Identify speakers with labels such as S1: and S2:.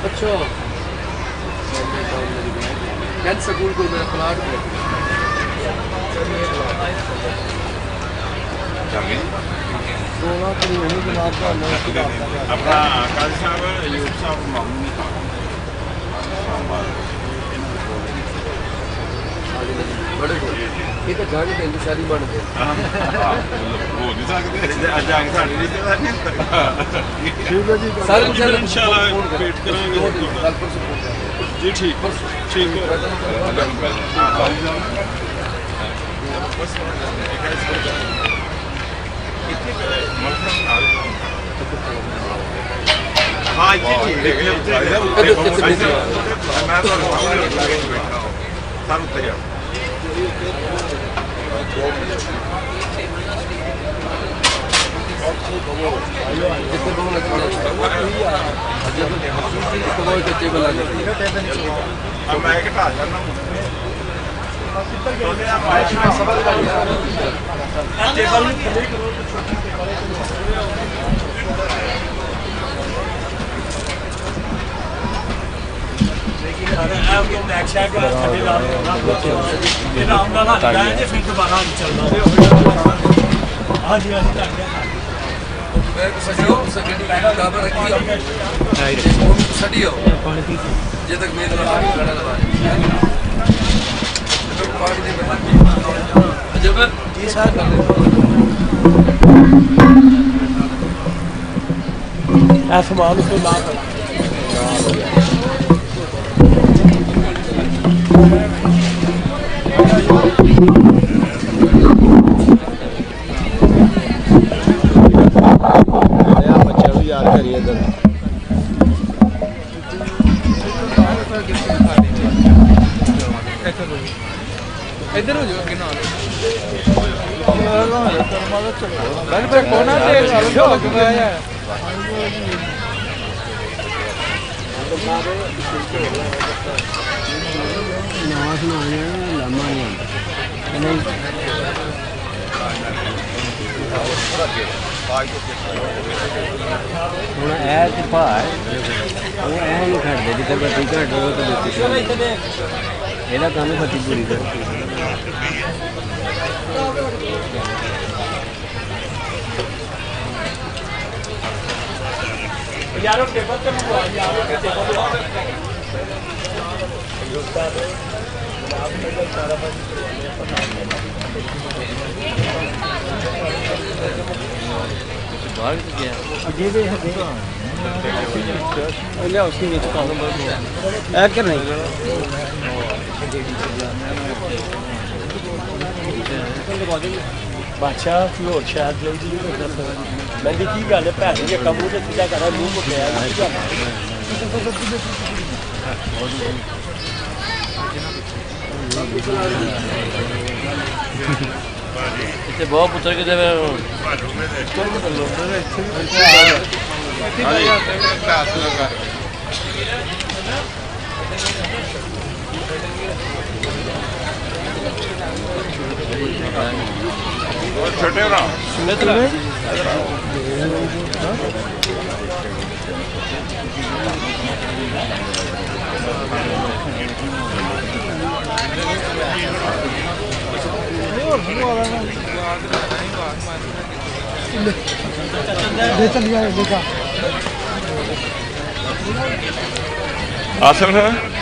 S1: अच्छा cantt school को मेरा प्लाट है
S2: अपना काजी साहब यूब साहब मामूली
S1: बड़े ये तो गाड़ी पे शादी बन गई
S2: वो नहीं सकते जाएंगे साढ़े रिश्तेदार नहीं
S1: ठीक है जी सर इंशाल्लाह
S2: वेट करेंगे
S1: कल परसों
S2: जी ठीक ठीक है हाँ ये ठीक है मैं तो सारू तैयार मैं घटा जाना इधर हो जाओ कि ना कोना
S1: ਇਹਦਾ ਕੰਮ ਖੱਤੀ ਪੂਰੀ ਕਰ ਯਾਰੋ ਟੇਬਲ ਤੇ ਮੰਗਵਾ ਯਾਰੋ ਕੇ ਟੇਬਲ ਬਾਹਰ ਗਿਆ ਅੱਗੇ ਦੇ ਲਿਆ ਉਸੀ ਵਿੱਚ ਕੰਮ ਐ ਕਰ ਨਹੀਂ ਬਾਦਸ਼ਾਹ ਫਲੋਰ ਸ਼ਾਇਦ ਲਈ ਜੀ ਮੈਂ ਦੀ ਕੀ ਗੱਲ ਹੈ ਭੈਣ ਜੀ ਕੰਮ ਉਹ ਤੇ ਸਿੱਧਾ ਕਰਾ ਮੂੰਹ ਮੁੱਕਿਆ ਇੱਥੇ ਬਹੁਤ ਪੁੱਤਰ ਕਿਤੇ
S2: छोटे भरा आसन है